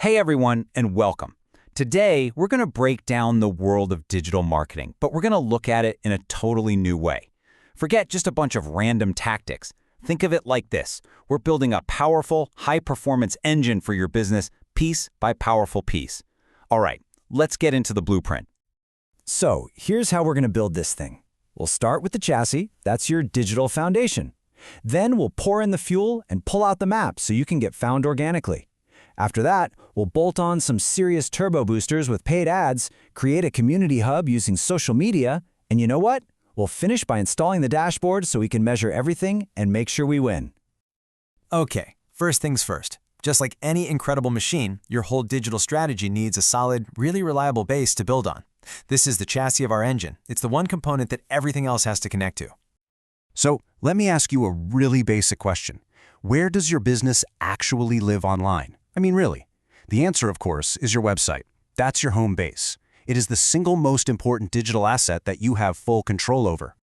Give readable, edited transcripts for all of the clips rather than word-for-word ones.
Hey everyone, and welcome. Today, we're going to break down the world of digital marketing, but we're going to look at it in a totally new way. Forget just a bunch of random tactics. Think of it like this. We're building a powerful, high-performance engine for your business, piece by powerful piece. All right, let's get into the blueprint. So, here's how we're going to build this thing. We'll start with the chassis. That's your digital foundation. Then we'll pour in the fuel and pull out the map so you can get found organically. After that, we'll bolt on some serious turbo boosters with paid ads, create a community hub using social media, and you know what? We'll finish by installing the dashboard so we can measure everything and make sure we win. Okay, first things first. Just like any incredible machine, your whole digital strategy needs a solid, really reliable base to build on. This is the chassis of our engine. It's the one component that everything else has to connect to. So let me ask you a really basic question. Where does your business actually live online? I mean, really. The answer, of course, is your website. That's your home base. It is the single most important digital asset that you have full control over.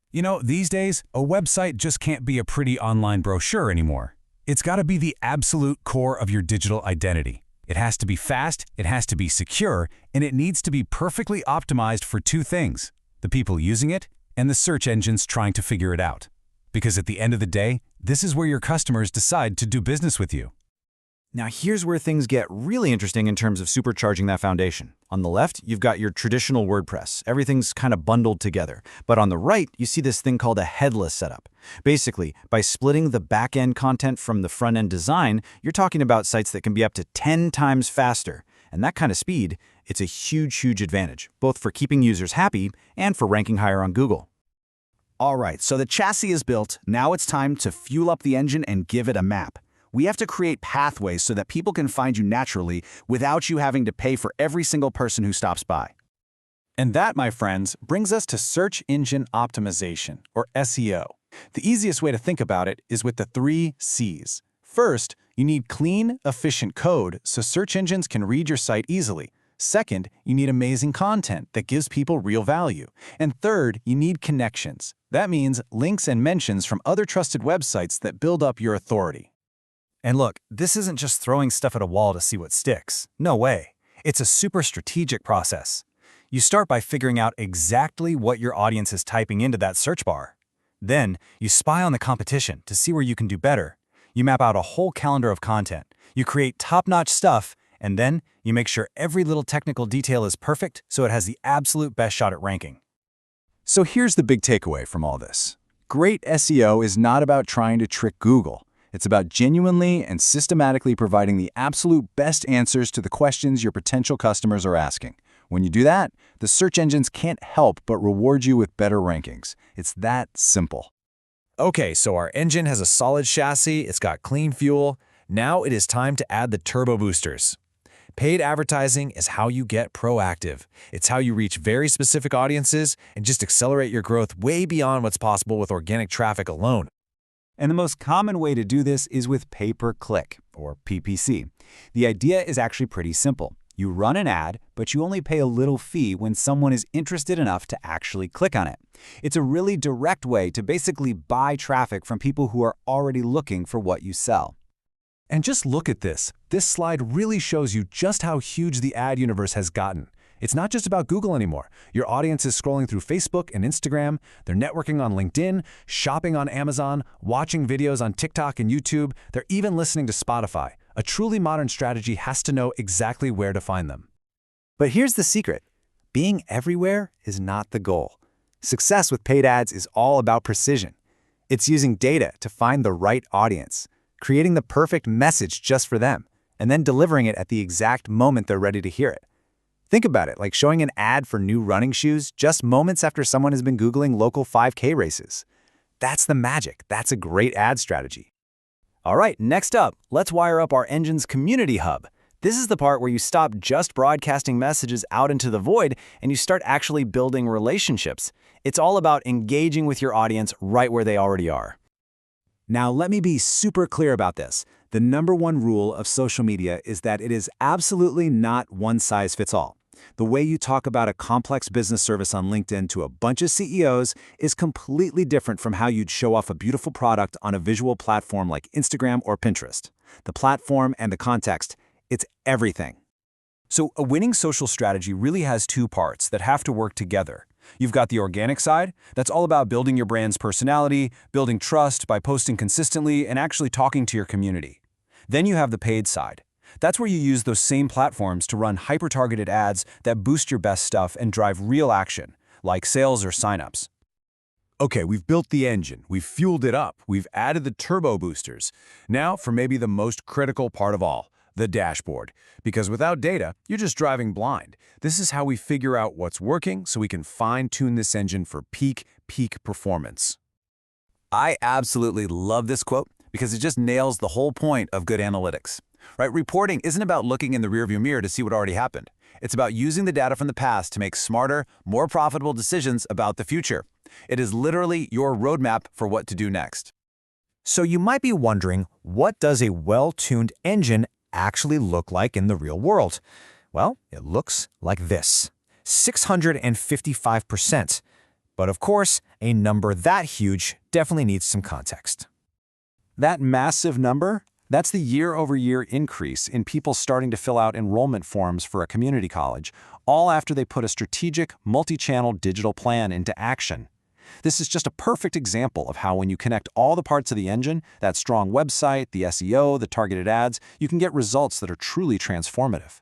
You know, these days, a website just can't be a pretty online brochure anymore. It's got to be the absolute core of your digital identity. It has to be fast, it has to be secure, and it needs to be perfectly optimized for two things: the people using it and the search engines trying to figure it out. Because at the end of the day, this is where your customers decide to do business with you. Now here's where things get really interesting in terms of supercharging that foundation. On the left, you've got your traditional WordPress. Everything's kind of bundled together. But on the right, you see this thing called a headless setup. Basically, by splitting the back-end content from the front-end design, you're talking about sites that can be up to 10 times faster. And that kind of speed, it's a huge advantage, both for keeping users happy and for ranking higher on Google. All right, so the chassis is built. Now it's time to fuel up the engine and give it a map. We have to create pathways so that people can find you naturally without you having to pay for every single person who stops by. And that, my friends, brings us to search engine optimization, or SEO. The easiest way to think about it is with the 3 C's. First, you need clean, efficient code so search engines can read your site easily. Second, you need amazing content that gives people real value. And third, you need connections. That means links and mentions from other trusted websites that build up your authority. And look, this isn't just throwing stuff at a wall to see what sticks. No way. It's a super strategic process. You start by figuring out exactly what your audience is typing into that search bar. Then, you spy on the competition to see where you can do better. You map out a whole calendar of content. You create top-notch stuff, and then you make sure every little technical detail is perfect so it has the absolute best shot at ranking. So here's the big takeaway from all this. Great SEO is not about trying to trick Google. It's about genuinely and systematically providing the absolute best answers to the questions your potential customers are asking. When you do that, the search engines can't help but reward you with better rankings. It's that simple. Okay, so our engine has a solid chassis, it's got clean fuel. Now it is time to add the turbo boosters. Paid advertising is how you get proactive. It's how you reach very specific audiences and just accelerate your growth way beyond what's possible with organic traffic alone. And the most common way to do this is with pay-per-click, or PPC. The idea is actually pretty simple. You run an ad, but you only pay a little fee when someone is interested enough to actually click on it. It's a really direct way to basically buy traffic from people who are already looking for what you sell. And just look at this. This slide really shows you just how huge the ad universe has gotten. It's not just about Google anymore. Your audience is scrolling through Facebook and Instagram, they're networking on LinkedIn, shopping on Amazon, watching videos on TikTok and YouTube, they're even listening to Spotify. A truly modern strategy has to know exactly where to find them. But here's the secret. Being everywhere is not the goal. Success with paid ads is all about precision. It's using data to find the right audience, creating the perfect message just for them, and then delivering it at the exact moment they're ready to hear it. Think about it like showing an ad for new running shoes just moments after someone has been Googling local 5K races. That's the magic. That's a great ad strategy. All right, next up, let's wire up our engine's community hub. This is the part where you stop just broadcasting messages out into the void and you start actually building relationships. It's all about engaging with your audience right where they already are. Now, let me be super clear about this. The number one rule of social media is that it is absolutely not one size fits all. The way you talk about a complex business service on LinkedIn to a bunch of CEOs is completely different from how you'd show off a beautiful product on a visual platform like Instagram or Pinterest. The platform and the context, It's everything. So a winning social strategy really has two parts that have to work together. You've got the organic side, that's all about building your brand's personality, building trust by posting consistently and actually talking to your community. Then you have the paid side. That's where you use those same platforms to run hyper-targeted ads that boost your best stuff and drive real action, like sales or signups. Okay, we've built the engine, we've fueled it up, we've added the turbo boosters. Now for maybe the most critical part of all, the dashboard. Because without data, you're just driving blind. This is how we figure out what's working so we can fine-tune this engine for peak performance. I absolutely love this quote because it just nails the whole point of good analytics. Right? Reporting isn't about looking in the rearview mirror to see what already happened. It's about using the data from the past to make smarter, more profitable decisions about the future. It is literally your roadmap for what to do next. So you might be wondering, what does a well-tuned engine actually look like in the real world? Well, it looks like this, 655%. But of course, a number that huge definitely needs some context. That massive number, that's the year-over-year increase in people starting to fill out enrollment forms for a community college, all after they put a strategic, multi-channel digital plan into action. This is just a perfect example of how when you connect all the parts of the engine, that strong website, the SEO, the targeted ads, you can get results that are truly transformative.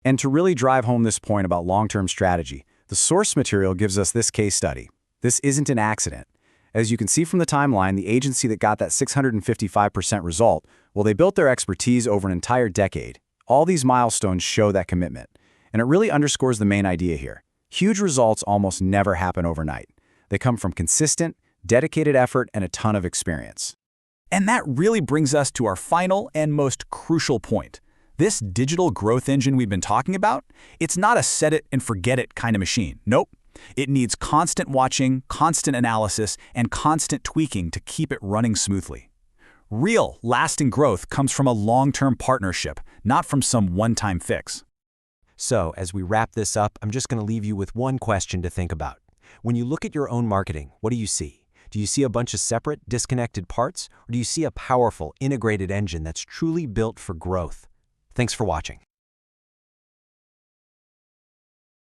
And to really drive home this point about long-term strategy, the source material gives us this case study. This isn't an accident. As you can see from the timeline, the agency that got that 655% result, well, they built their expertise over an entire decade. All these milestones show that commitment. And it really underscores the main idea here. Huge results almost never happen overnight. They come from consistent, dedicated effort and a ton of experience. And that really brings us to our final and most crucial point. This digital growth engine we've been talking about, it's not a set it and forget it kind of machine. Nope. It needs constant watching, constant analysis, and constant tweaking to keep it running smoothly. Real, lasting growth comes from a long-term partnership, not from some one-time fix. So, as we wrap this up, I'm just going to leave you with one question to think about. When you look at your own marketing, what do you see? Do you see a bunch of separate, disconnected parts, or do you see a powerful, integrated engine that's truly built for growth? Thanks for watching.